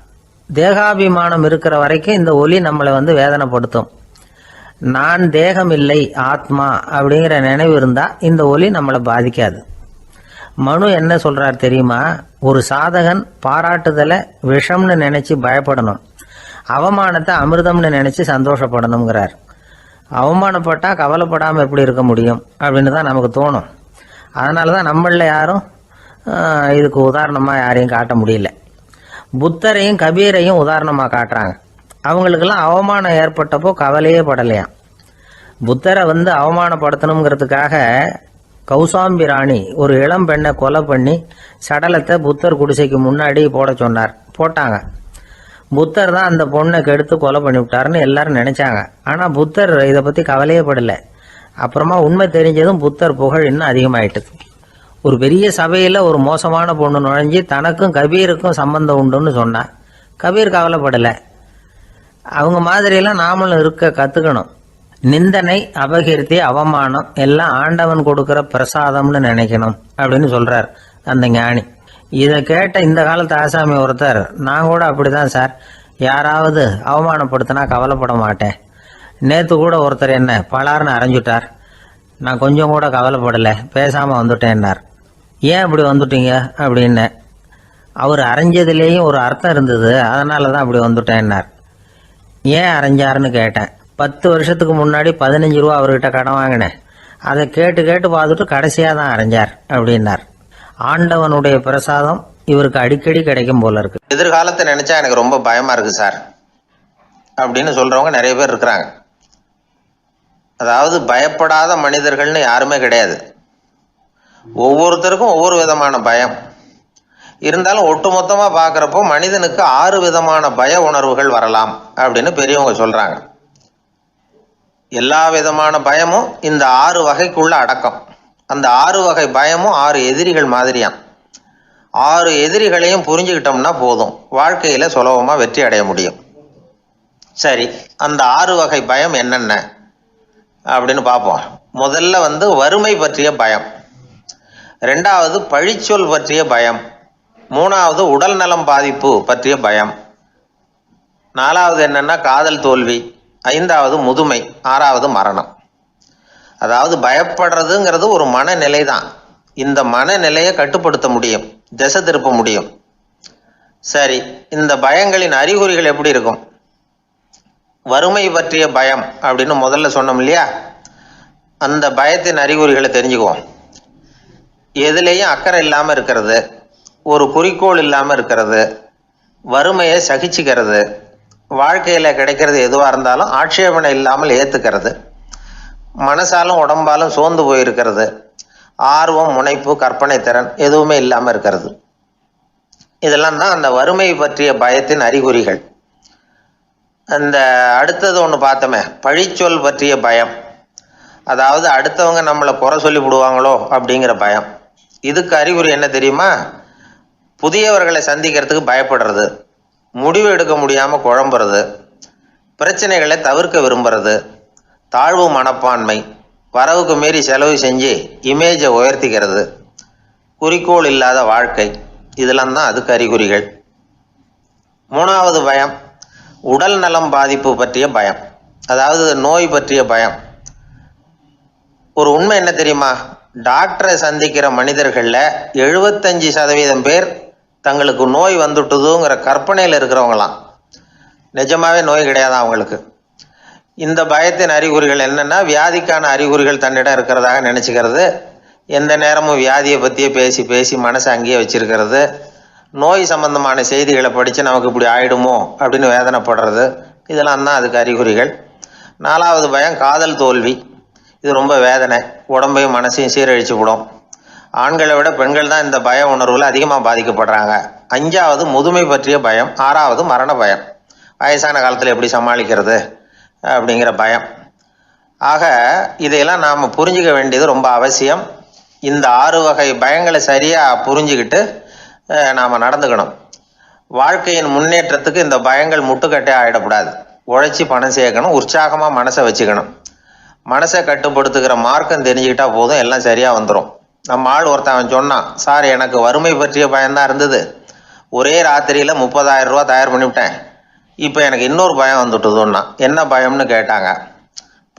தேகாபிமானம் இருக்கிற வரைக்கும் இந்த ஒலி நம்மளை வந்து வேதனைப்படுத்தும். நான் தேகம் இல்லை, ஆத்மா அப்படிங்கிற நினைவு இருந்தால் இந்த ஒலி நம்மளை பாதிக்காது. மனு என்ன சொல்றார் தெரியுமா? ஒரு சாதகன் பாராட்டுதலை விஷம்னு நினைச்சு பயப்படணும், அவமானத்தை அமிர்தம்னு நினைச்சு சந்தோஷப்படணுங்கிறார். அவமானப்பட்டா கவலைப்படாமல் எப்படி இருக்க முடியும் அப்படின்னு தான் நமக்கு தோணும். அதனால தான் நம்மளில் யாரும் இதுக்கு உதாரணமாக யாரையும் காட்ட முடியல. புத்தரையும் கபீரையும் உதாரணமாக காட்டுறாங்க. அவங்களுக்கெல்லாம் அவமானம் ஏற்பட்டப்போ கவலையே படலையாம். புத்தரை வந்து அவமானப்படுத்தணுங்கிறதுக்காக கௌசாம்பி ராணி ஒரு இளம் பெண்ணை கொலை பண்ணி சடலத்தை புத்தர் குடிசைக்கு முன்னாடி போட சொன்னார். போட்டாங்க. புத்தர் தான் அந்த பொண்ணை கெடுத்து கொலை பண்ணி விட்டாருன்னு எல்லாரும் நினைச்சாங்க. ஆனால் புத்தர் இதை பற்றி கவலையே படலை. அப்புறமா உண்மை தெரிஞ்சதும் புத்தர் புகழ் இன்னும் அதிகமாயிட்டது. ஒரு பெரிய சபையில் ஒரு மோசமான பொண்ணு நுழைஞ்சி தனக்கும் கபீருக்கும் சம்பந்தம் உண்டுன்னு சொன்னான். கபீர் கவலைப்படலை. அவங்க மாதிரியெல்லாம் நாமளும் இருக்க கற்றுக்கணும். நிந்தனை, அபகீர்த்தி, அவமானம் எல்லாம் ஆண்டவன் கொடுக்குற பிரசாதம்னு நினைக்கணும் அப்படின்னு சொல்கிறார் அந்த ஞானி. இதை கேட்ட இந்த காலத்து ஆசாமி ஒருத்தர், நான் கூட அப்படி தான் சார், யாராவது அவமானப்படுத்தினா கவலைப்பட மாட்டேன். நேற்று கூட ஒருத்தர் என்ன பலார்னு அரைஞ்சுட்டார், நான் கொஞ்சம் கூட கவலைப்படலை, பேசாமல் வந்துட்டேன்னார். ஏன் இப்படி வந்துட்டீங்க அப்படின்னு. அவர் அரைஞ்சதுலேயும் ஒரு அர்த்தம் இருந்தது, அதனால தான் அப்படி வந்துட்டேன்னார். ஏன் அரைஞ்சாருன்னு கேட்டேன். 10 வருஷத்துக்கு முன்னாடி 15 ரூபா அவர்கிட்ட கடன் வாங்கினேன், அதை கேட்டு கேட்டு பார்த்துட்டு கடைசியாக தான் அரைஞ்சார் அப்படின்னார். ஆண்டவனுடைய பிரசாதம் இவருக்கு அடிக்கடி கிடைக்கும் போல இருக்கு. எதிர்காலத்தை நினைச்சா எனக்கு ரொம்ப பயமா இருக்கு சார் அப்படின்னு சொல்றவங்க நிறைய பேர் இருக்கிறாங்க. அதாவது பயப்படாத மனிதர்கள்னு யாருமே கிடையாது. ஒவ்வொருத்தருக்கும் ஒவ்வொரு விதமான பயம் இருந்தாலும் ஒட்டுமொத்தமா பார்க்கறப்போ மனிதனுக்கு 6 விதமான பய உணர்வுகள் வரலாம் அப்படின்னு பெரியவங்க சொல்றாங்க. எல்லா விதமான பயமும் இந்த 6 வகைக்குள்ள அடக்கம். அந்த 6 வகை பயமும் 6 எதிரிகள் மாதிரியாம். 6 எதிரிகளையும் புரிஞ்சுக்கிட்டோம்னா போதும், வாழ்க்கையில சுலபமா வெற்றி அடைய முடியும். சரி, அந்த 6 வகை பயம் என்னென்ன அப்படின்னு பார்ப்போம். முதல்ல வறுமை பற்றிய பயம், 2வது பழிச்சொல் பற்றிய பயம், 3வது உடல் நலம் பாதிப்பு பற்றிய பயம், 4வது என்னன்னா காதல் தோல்வி, 5வது முதுமை, 6வது மரணம். அதாவது பயப்படுறதுங்கிறது ஒரு மனநிலை தான். இந்த மனநிலையை கட்டுப்படுத்த முடியும், திசை திருப்ப முடியும். சரி, இந்த பயங்களின் அறிகுறிகள் எப்படி இருக்கும்? வறுமை பற்றிய பயம் அப்படின்னு முதல்ல சொன்னோம் இல்லையா, அந்த பயத்தின் அறிகுறிகளை தெரிஞ்சுக்குவோம். எதுலேயும் அக்கறை இல்லாமல் இருக்கிறது, ஒரு குறிக்கோள் இல்லாமல் இருக்கிறது, வறுமையை சகிச்சுக்கிறது, வாழ்க்கையில் கிடைக்கிறது எதுவாக இருந்தாலும் ஆட்சேபனை இல்லாமல் ஏற்றுக்கிறது, மனசாலும் உடம்பாலும் சோர்ந்து போயிருக்கிறது, ஆர்வம், முனைப்பு, கற்பனை திறன் எதுவுமே இல்லாமல் இருக்கிறது. இதெல்லாம் தான் அந்த வறுமை பற்றிய பயத்தின் அறிகுறிகள். அந்த அடுத்தது ஒன்று பார்த்தோமே, பழிச்சொல் பற்றிய பயம். அதாவது அடுத்தவங்க நம்மளை குறை சொல்லி விடுவாங்களோ அப்படிங்கிற பயம். இதுக்கு அறிகுறி என்ன தெரியுமா? புதியவர்களை சந்திக்கிறதுக்கு பயப்படுறது, முடிவு எடுக்க முடியாமல் குழம்புறது, பிரச்சனைகளை தவிர்க்க விரும்புறது, தாழ்வு மனப்பான்மை, வரவுக்கு மீறி செலவு செஞ்சு இமேஜை உயர்த்திக்கிறது, குறிக்கோள் இல்லாத வாழ்க்கை, இதெல்லாம் தான் அதுக்கு அறிகுறிகள். 3வது பயம் உடல் நலம் பாதிப்பு பற்றிய பயம், அதாவது நோய் பற்றிய பயம். ஒரு உண்மை என்ன தெரியுமா? டாக்டரை சந்திக்கிற மனிதர்களில் 75% பேர் தங்களுக்கு நோய் வந்துட்டுதுங்கிற கற்பனையில் இருக்கிறவங்களாம். நிஜமாவே நோய் கிடையாது அவங்களுக்கு. இந்த பயத்தின் அறிகுறிகள் என்னென்னா, வியாதிக்கான அறிகுறிகள் தன்னிடம் இருக்கிறதாக நினச்சிக்கிறது, எந்த நேரமும் வியாதியை பற்றியே பேசி பேசி மனசை அங்கேயே வச்சிருக்கிறது, நோய் சம்பந்தமான செய்திகளை படித்து நமக்கு இப்படி ஆயிடுமோ அப்படின்னு வேதனைப்படுறது, இதெல்லாம் தான் அதுக்கு அறிகுறிகள். 4வது பயம் காதல் தோல்வி. இது ரொம்ப வேதனை, உடம்பையும் மனசையும் சீரழிச்சு விடும். ஆண்களை விட பெண்கள் தான் இந்த பய உணர்வில் அதிகமாக பாதிக்கப்படுறாங்க. 5வது முதுமை பற்றிய பயம். 6வது மரண பயம், வயசான காலத்தில் எப்படி சமாளிக்கிறது அப்படிங்கிற பயம். ஆக இதையெல்லாம் நாம் புரிஞ்சிக்க வேண்டியது ரொம்ப அவசியம். இந்த 6 வகை பயங்களை சரியாக புரிஞ்சுக்கிட்டு நாம் நடந்துக்கணும். வாழ்க்கையின் முன்னேற்றத்துக்கு இந்த பயங்கள் முட்டுக்கட்டே ஆகிடக்கூடாது. உழைச்சி பணம் சேர்க்கணும், உற்சாகமாக மனசை வச்சுக்கணும். மனசை கட்டுப்படுத்துகிற மார்க்கம் தெரிஞ்சுக்கிட்டா போதும், எல்லாம் சரியாக வந்துடும். நம்ம ஆள் ஒருத்தன் சொன்னான், சார் எனக்கு வறுமை பற்றிய பயம்தான் இருந்தது, ஒரே ராத்திரியில் 30,000 ரூபா தயார் பண்ணிவிட்டேன், இப்போ எனக்கு இன்னொரு பயம் வந்துட்டுதுன்னா. என்ன பயம்னு கேட்டாங்க.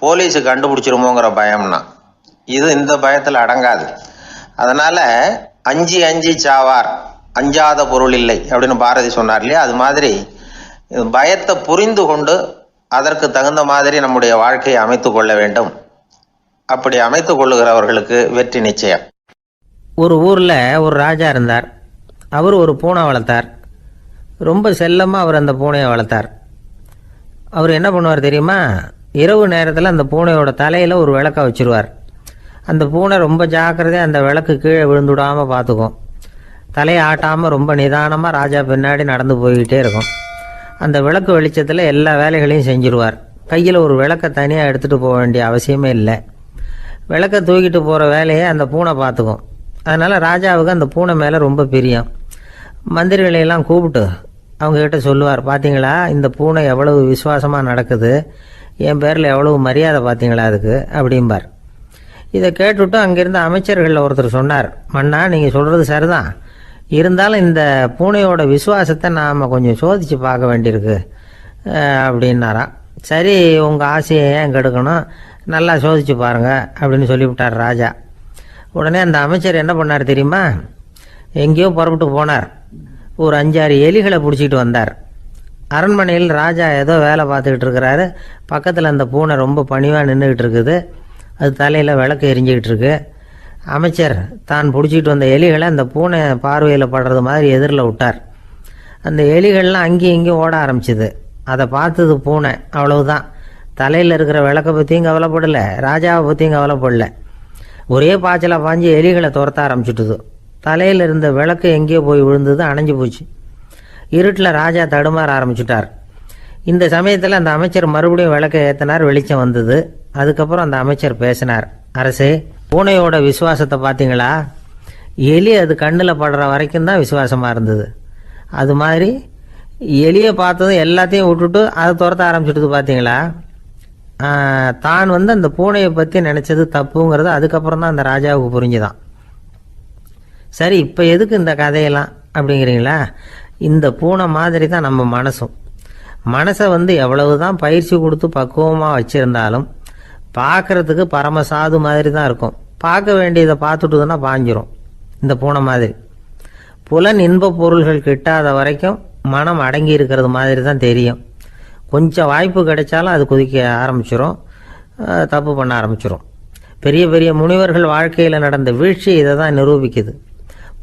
போலீஸு கண்டுபிடிச்சிருமோங்கிற பயம்னா. இது இந்த பயத்தில் அடங்காது. அதனால் அஞ்சி அஞ்சி சாவார், அஞ்சாத பொருள் இல்லை அப்படின்னு பாரதி சொன்னார் இல்லையா, அது மாதிரி பயத்தை புரிந்து கொண்டு அதற்கு தகுந்த மாதிரி நம்முடைய வாழ்க்கையை அமைத்து கொள்ள வேண்டும். அப்படி அமைத்து கொள்ளுகிறவர்களுக்கு வெற்றி நிச்சயம். ஒரு ஊரில் ஒரு ராஜா இருந்தார். அவர் ஒரு பூனை வளர்த்தார். ரொம்ப செல்லமாக அவர் அந்த பூனையை வளர்த்தார். அவர் என்ன பண்ணுவார் தெரியுமா? இரவு நேரத்தில் அந்த பூனையோட தலையில் ஒரு விளக்கை வச்சுருவார். அந்த பூனை ரொம்ப ஜாக்கிரதையாக அந்த விளக்கு கீழே விழுந்துடாமல் பார்த்துக்கும். தலையை ஆட்டாமல் ரொம்ப நிதானமாக ராஜா பின்னாடி நடந்து போய்கிட்டே இருக்கும். அந்த விளக்கு வெளிச்சத்தில் எல்லா வேலைகளையும் செஞ்சுருவார். கையில் ஒரு விளக்கை தனியாக எடுத்துகிட்டு போக வேண்டிய அவசியமே இல்லை. விளக்கை தூக்கிட்டு போகிற வேலையை அந்த பூனை பார்த்துக்கும். அதனால் ராஜாவுக்கு அந்த பூனை மேலே ரொம்ப பிரியம். மந்திரிகளையெல்லாம் கூப்பிட்டு அவங்கக்கிட்ட சொல்லுவார், பார்த்தீங்களா இந்த பூனை எவ்வளவு விசுவாசமாக நடக்குது, என் பேரில் எவ்வளவு மரியாதை பார்த்தீங்களா அதுக்கு அப்படிம்பார். இதை கேட்டுவிட்டு அங்கேருந்து அமைச்சர்களில் ஒருத்தர் சொன்னார், மன்னா நீங்கள் சொல்கிறது சரிதான், இருந்தாலும் இந்த பூனையோட விசுவாசத்தை நாம் கொஞ்சம் சோதித்து பார்க்க வேண்டியிருக்கு அப்படின்னாராம். சரி, உங்கள் ஆசையை ஏன் கெடுக்கணும், நல்லா சோதிச்சு பாருங்கள் அப்படின்னு சொல்லிவிட்டார் ராஜா. உடனே அந்த அமைச்சர் என்ன பண்ணார் தெரியுமா, எங்கேயோ புறப்பட்டு போனார். ஒரு 5-6 எலிகளை பிடிச்சிட்டு வந்தார். அரண்மனையில் ராஜா ஏதோ வேலை பார்த்துக்கிட்டு இருக்கிறாரு. பக்கத்தில் அந்த பூனை ரொம்ப பணிவாக நின்றுக்கிட்டு இருக்குது. அது தலையில் விளக்கு எரிஞ்சிக்கிட்டு இருக்கு. அமைச்சர் தான் பிடிச்சிட்டு வந்த எலிகளை அந்த பூனை பார்வையில் படுறது மாதிரி எதிரில் விட்டார். அந்த எலிகள்லாம் அங்கேயும் இங்கேயும் ஓட ஆரம்பிச்சிது. அதை பார்த்தது பூனை, அவ்வளவுதான். தலையில் இருக்கிற விளக்கை பற்றியும் கவலைப்படலை, ராஜாவை பற்றியும் கவலைப்படலை. ஒரே பாய்ச்சலாக பாஞ்சு எலிகளை துரத்த ஆரம்பிச்சுட்டுது. தலையில் இருந்த விளக்கு எங்கேயோ போய் விழுந்தது, அணைஞ்சு போச்சு. இருட்டில் ராஜா தடுமாற ஆரம்பிச்சுட்டார். இந்த சமயத்தில் அந்த அமைச்சர் மறுபடியும் விளக்கை ஏற்றினார், வெளிச்சம் வந்தது. அதுக்கப்புறம் அந்த அமைச்சர் பேசினார், அரசே, பூனையோட விசுவாசத்தை பார்த்தீங்களா, எலி அது கண்ணில் படுற வரைக்கும் தான் விசுவாசமாக இருந்தது. அது மாதிரி எலியை பார்த்ததும் எல்லாத்தையும் விட்டுட்டு அதை துரத்த ஆரம்பிச்சுட்டு பார்த்தீங்களா. தான் அந்த பூனையை பற்றி நினச்சது தப்புங்கிறது அதுக்கப்புறம் தான் அந்த ராஜாவுக்கு புரிஞ்சுதான். சரி, இப்போ எதுக்கு இந்த கதையெல்லாம் அப்படிங்கிறீங்களா, இந்த பூனை மாதிரி தான் நம்ம மனசும். மனசை எவ்வளவு தான் பயிற்சி கொடுத்து பக்குவமாக வச்சுருந்தாலும் பார்க்குறதுக்கு பரமசாது மாதிரி தான் இருக்கும். பார்க்க வேண்டியதை பார்த்துட்டுதுன்னா பாஞ்சிரும். இந்த பூனை மாதிரி புலன் இன்ப பொருள்கள் கிட்டாத வரைக்கும் மனம் அடங்கி இருக்கிறது மாதிரி தான் தெரியும். கொஞ்சம் வாய்ப்பு கிடைச்சாலும் அது குதிக்க ஆரம்பிச்சிடும், தப்பு பண்ண ஆரம்பிச்சிடும். பெரிய பெரிய முனிவர்கள் வாழ்க்கையில் நடந்த வீழ்ச்சி இதை தான் நிரூபிக்குது.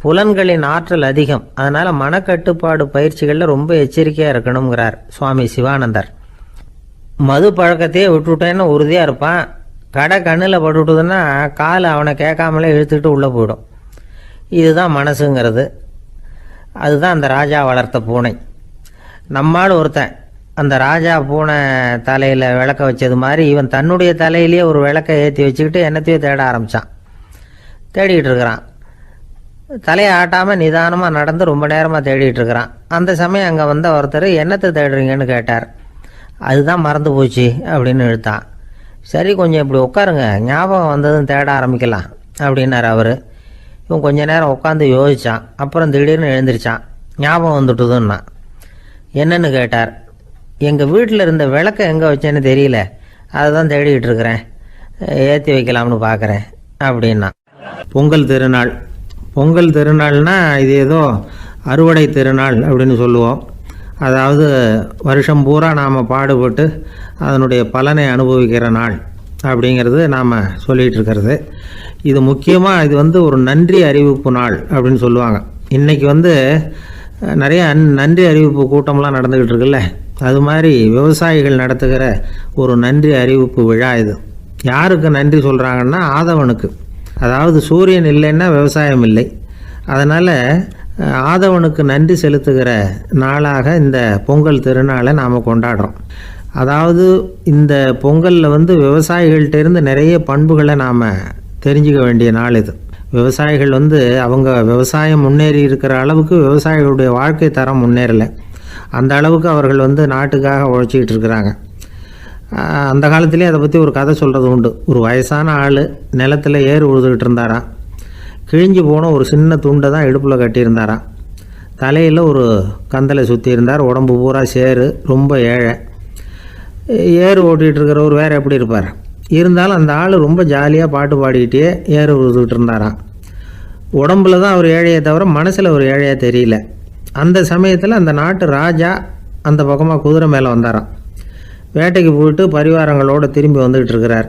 புலன்களின் ஆற்றல் அதிகம், அதனால் மனக்கட்டுப்பாடு பயிற்சிகளில் ரொம்ப எச்சரிக்கையாக இருக்கணுங்கிறார் சுவாமி சிவானந்தர். மது பழக்கத்தையே விட்டுவிட்டேன்னு உறுதியாக இருப்பான். கடை கண்ணில் பட்டுவிட்டதுன்னா கால் அவனை கேட்காமலே இழுத்துக்கிட்டு உள்ளே போயிடும். இதுதான் மனசுங்கிறது. அதுதான் அந்த ராஜா வளர்த்த பூனை. நம்மால் ஒருத்தன் அந்த ராஜா பூனை தலையில் விளக்க வச்சது மாதிரி இவன் தன்னுடைய தலையிலேயே ஒரு விளக்கை ஏற்றி வச்சுக்கிட்டு என்னத்தையோ தேட ஆரம்பித்தான். தேடிக்கிட்டு இருக்கிறான். தலையை ஆட்டாமல் நிதானமாக நடந்து ரொம்ப நேரமாக தேடிட்டு இருக்கிறான். அந்த சமயம் அங்கே வந்த ஒருத்தர், என்னத்தை தேடுறீங்கன்னு கேட்டார். அதுதான் மறந்து போச்சு அப்படின்னு இழுத்தான். சரி, கொஞ்சம் இப்படி உட்காருங்க, ஞாபகம் வந்ததும் தேட ஆரம்பிக்கலாம் அப்படின்னார் அவர். இவன் கொஞ்ச நேரம் உட்காந்து யோசித்தான். அப்புறம் திடீர்னு எழுந்திரிச்சான். ஞாபகம் வந்துட்டுதுன்னா. என்னன்னு கேட்டார். எங்கள் வீட்டில் இருந்த விளக்கை எங்கே வச்சேன்னு தெரியல, அதை தான் தேடிக்கிட்டு இருக்கிறேன், ஏற்றி வைக்கலாம்னு பார்க்குறேன் அப்படின்னா. பொங்கல் திருநாள். பொங்கல் திருநாள்னா இது ஏதோ அறுவடை திருநாள் அப்படின்னு சொல்லுவோம். அதாவது வருஷம் பூரா நாம் பாடுபட்டு அதனுடைய பலனை அனுபவிக்கிற நாள் அப்படிங்கிறது நாம் சொல்லிகிட்டு இருக்கிறது. இது முக்கியமாக இது ஒரு நன்றி அறிவிப்பு நாள் அப்படின்னு சொல்லுவாங்க. இன்றைக்கி நிறைய நன்றி அறிவிப்பு கூட்டம்லாம் நடந்துக்கிட்டு இருக்குல்ல, அது மாதிரி விவசாயிகள் நடத்துகிற ஒரு நன்றி அறிவிப்பு விழா இது. யாருக்கு நன்றி சொல்கிறாங்கன்னா ஆதவனுக்கு. அதாவது சூரியன் இல்லைன்னா விவசாயம் இல்லை. அதனால் ஆதவனுக்கு நன்றி செலுத்துகிற நாளாக இந்த பொங்கல் திருநாளை நாம் கொண்டாடுறோம். அதாவது இந்த பொங்கலில் விவசாயிகள்கிட்ட இருந்து நிறைய பண்புகளை நாம் தெரிஞ்சுக்க வேண்டிய நாள் இது. விவசாயிகள் அவங்க விவசாயம் முன்னேறி இருக்கிற அளவுக்கு விவசாயிகளுடைய வாழ்க்கை தரம் முன்னேறலை. அந்த அளவுக்கு அவர்கள் நாட்டுக்காக உழைச்சிக்கிட்டு இருக்கிறாங்க. அந்த காலத்திலே அதை பற்றி ஒரு கதை சொல்கிறது உண்டு. ஒரு வயசான ஆள் நிலத்தில் ஏறு உழுதுகிட்டு இருந்தாராம். கிழிஞ்சு போன ஒரு சின்ன துண்டை தான் இடுப்பில் கட்டியிருந்தாராம். தலையில் ஒரு கந்தலை சுற்றி இருந்தார். உடம்பு பூரா சேரு, ரொம்ப ஏழை. ஏறு ஓட்டிகிட்டு இருக்கிறவர் வேறு எப்படி இருப்பார்? இருந்தாலும் அந்த ஆள் ரொம்ப ஜாலியாக பாட்டு பாடிக்கிட்டே ஏறு உழுதுகிட்டு இருந்தாராம். உடம்புல தான் அவர் ஏழையை தவிர மனசில் ஒரு ஏழையாக தெரியல. அந்த சமயத்தில் அந்த நாட்டு ராஜா அந்த பக்கமாக குதிரை மேலே வந்தாராம். வேட்டைக்கு போயிட்டு பரிவாரங்களோடு திரும்பி வந்துக்கிட்டு இருக்கிறார்.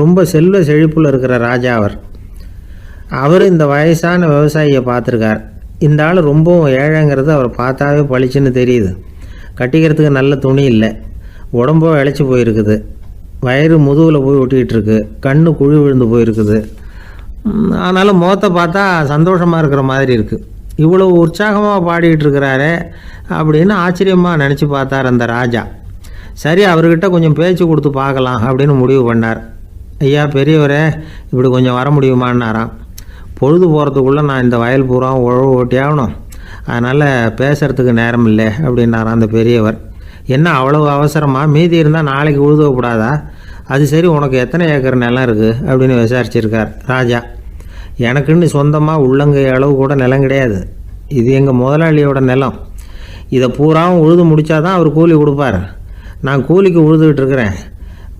ரொம்ப செல்வ செழிப்பில் இருக்கிற ராஜா அவர் இந்த வயசான விவசாயியை பார்த்துருக்கார். இந்த ஆள் ரொம்பவும் ஏழைங்கிறது அவர் பார்த்தாவே பளிச்சுன்னு தெரியுது. கட்டிக்கிறதுக்கு நல்ல துணி இல்லை, உடம்போ இழைச்சி போயிருக்குது, வயிறு முதுகில் போய் ஒட்டிக்கிட்டு இருக்கு, கண்ணு குழி விழுந்து போயிருக்குது. ஆனாலும் முகத்தை பார்த்தா சந்தோஷமாக இருக்கிற மாதிரி இருக்குது. இவ்வளோ உற்சாகமாக பாடிக்கிட்டு இருக்கிறாரே அப்படின்னு ஆச்சரியமாக நினச்சி பார்த்தார் அந்த ராஜா. சரி, அவர்கிட்ட கொஞ்சம் பேச்சு கொடுத்து பார்க்கலாம் அப்படின்னு முடிவு பண்ணார். ஐயா பெரியவரே, இப்படி கொஞ்சம் வர முடியுமான்னாராம். பொழுது போகிறதுக்குள்ளே நான் இந்த வயல் பூரா உழவு ஓட்டி ஆகணும், அதனால் பேசுகிறதுக்கு நேரம் இல்லை அப்படின்னாராம் அந்த பெரியவர். என்ன அவ்வளவு அவசரமாக, மீதி இருந்தால் நாளைக்கு உழுதக்கூடாதா? அது சரி, உனக்கு எத்தனை ஏக்கர் நிலம் இருக்குது அப்படின்னு விசாரிச்சிருக்கார் ராஜா. எனக்குன்னு சொந்தமாக உள்ளங்கை அளவு கூட நிலம் கிடையாது. இது எங்கள் முதலாளியோட நிலம். இதை பூராவும் உழுது முடித்தாதான் அவர் கூலி கொடுப்பார். நான் கூலிக்கு உழுதுகிட்டு இருக்கிறேன்.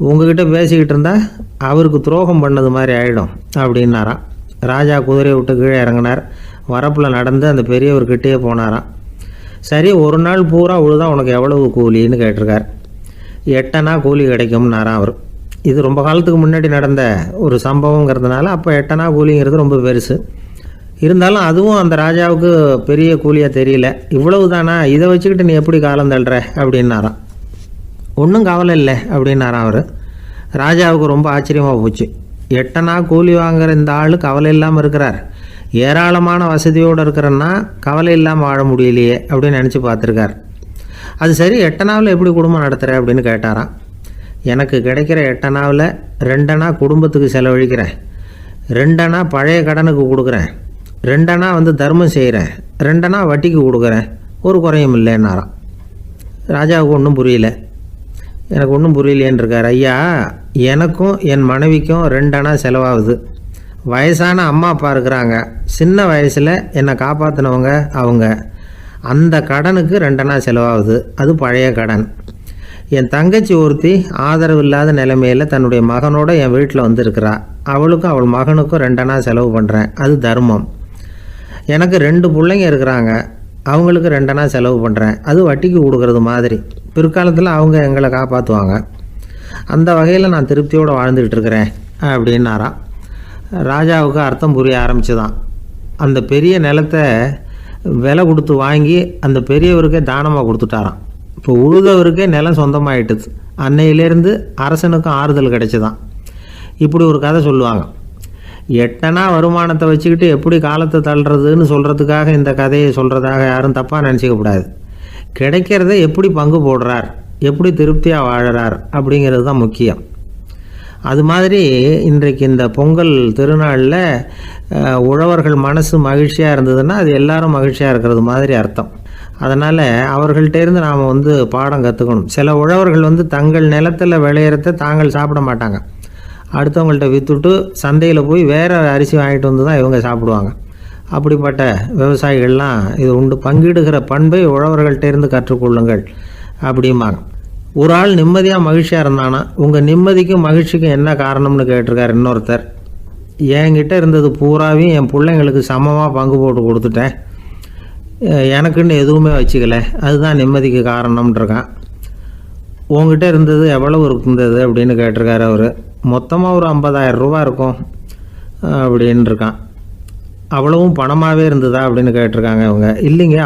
உங்ககிட்ட பேசிக்கிட்டு இருந்தால் அவருக்கு துரோகம் பண்ணது மாதிரி ஆகிடும் அப்படின்னாராம். ராஜா குதிரையை விட்டு கீழே இறங்கினார். வரப்பில் நடந்து அந்த பெரியவர்கிட்டயே போனாராம். சரி, ஒரு நாள் பூரா உழுதா உனக்கு எவ்வளவு கூலின்னு கேட்டிருக்கார். 8 அணா கூலி கிடைக்கும்னாராம் அவர். இது ரொம்ப காலத்துக்கு முன்னாடி நடந்த ஒரு சம்பவங்கிறதுனால அப்போ 8 அணா கூலிங்கிறது ரொம்ப பெருசு. இருந்தாலும் அதுவும் அந்த ராஜாவுக்கு பெரிய கூலியாக தெரியல. இவ்வளவு தானா, இதை வச்சுக்கிட்டு நீ எப்படி காலம் தள்ளுற அப்படின்னாராம். ஒன்றும் கவலை இல்லை அப்படின்னாராம் அவர். ராஜாவுக்கு ரொம்ப ஆச்சரியமாக போச்சு. 8 அணா கூலி வாங்குகிற இந்த ஆள் கவலை இல்லாமல் இருக்கிறார், ஏராளமான வசதியோடு இருக்கிறன்னா கவலை இல்லாமல் வாழ முடியலையே அப்படின்னு நினச்சி பார்த்துருக்கார். அது சரி, 8 அணாவில் எப்படி குடும்பம் நடத்துகிற அப்படின்னு கேட்டாராம். எனக்கு கிடைக்கிற 8 அணாவில் 2 அணா குடும்பத்துக்கு செலவழிக்கிறேன், 2 அணா பழைய கடனுக்கு கொடுக்குறேன், 2 அணா தர்மம் செய்கிறேன், 2 அணா வட்டிக்கு கொடுக்குறேன், ஒரு குறையும் இல்லைன்னாராம். ராஜாவுக்கு ஒன்றும் புரியல. எனக்கு ஒன்றும் புரியலேன்னு இருக்கார். ஐயா, எனக்கும் என் மனைவிக்கும் 2 அணா செலவாகுது. வயசான அம்மா அப்பா இருக்கிறாங்க, சின்ன வயசில் என்னை காப்பாற்றினவங்க அவங்க. அந்த கடனுக்கு 2 அணா செலவாகுது, அது பழைய கடன். என் தங்கச்சி ஒருத்தி ஆதரவு இல்லாத நிலைமையில் தன்னுடைய மகனோட என் வீட்டில் வந்திருக்கிறா. அவளுக்கும் அவள் மகனுக்கும் 2 அணா செலவு பண்ணுறேன், அது தர்மம். எனக்கு 2 பிள்ளைங்க இருக்கிறாங்க, அவங்களுக்கு 2 அணா செலவு பண்ணுறேன், அது வட்டிக்கு கொடுக்கறது மாதிரி. பிற்காலத்தில் அவங்க எங்களை காப்பாற்றுவாங்க. அந்த வகையில் நான் திருப்தியோடு வாழ்ந்துக்கிட்டு இருக்கிறேன் அப்படின்னாராம். ராஜாவுக்கு அர்த்தம் புரிய ஆரம்பிச்சுதான். அந்த பெரிய நிலத்தை விலை கொடுத்து வாங்கி அந்த பெரியவருக்கே தானமாக கொடுத்துட்டாராம். இப்போ உழுதவருக்கே நிலம் சொந்தமாயிட்டுது. அன்னையிலேருந்து அரசனுக்கும் ஆறுதல் கிடைச்சிதான். இப்படி ஒரு கதை சொல்லுவாங்க. 8 அணா வருமானத்தை வச்சுக்கிட்டு எப்படி காலத்தை தள்ளுறதுன்னு சொல்கிறதுக்காக இந்த கதையை சொல்கிறதாக யாரும் தப்பாக நினச்சிக்கக்கூடாது. கிடைக்கிறத எப்படி பங்கு போடுறார், எப்படி திருப்தியாக வாழறார் அப்படிங்கிறது தான் முக்கியம். அது மாதிரி இன்றைக்கு இந்த பொங்கல் திருநாளில் உழவர்கள் மனசு மகிழ்ச்சியாக இருந்ததுன்னா அது எல்லாரும் மகிழ்ச்சியாக இருக்கிறது மாதிரி அர்த்தம். அதனால் அவர்கள்ட்டேருந்து நாம் பாடம் கற்றுக்கணும். சில உழவர்கள் தங்கள் நிலத்தில் விளையிறத தாங்கள் சாப்பிட மாட்டாங்க, அடுத்தவங்கள்ட்ட விற்றுட்டு சந்தையில் போய் வேறு அரிசி வாங்கிட்டு வந்து தான் இவங்க சாப்பிடுவாங்க. அப்படிப்பட்ட விவசாயிகள்லாம் இது உண்டு. பங்கிடுகிற பண்பை உழவர்கள்ட்டேருந்து கற்றுக்கொள்ளுங்கள் அப்படிம்பாங்க. ஒரு ஆள் நிம்மதியாக மகிழ்ச்சியாக இருந்தானா, உங்கள் நிம்மதிக்கும் மகிழ்ச்சிக்கும் என்ன காரணம்னு கேட்டிருக்கார் இன்னொருத்தர். என்கிட்ட இருந்தது பூராவையும் என் பிள்ளைங்களுக்கு சமமாக பங்கு போட்டு கொடுத்துட்டேன், எனக்குன்னு எதுவுமே வச்சுக்கல, அதுதான் நிம்மதிக்கு காரணம்ன்றிருக்கான். உங்ககிட்ட இருந்தது எவ்வளவு இருந்தது அப்படின்னு கேட்டிருக்காரு அவர். மொத்தமாக ஒரு 50,000 ரூபா இருக்கும் அப்படின்னு இருக்கான். அவ்வளவும் பணமாகவே இருந்ததா அப்படின்னு கேட்டிருக்காங்க இவங்க. இல்லைங்க,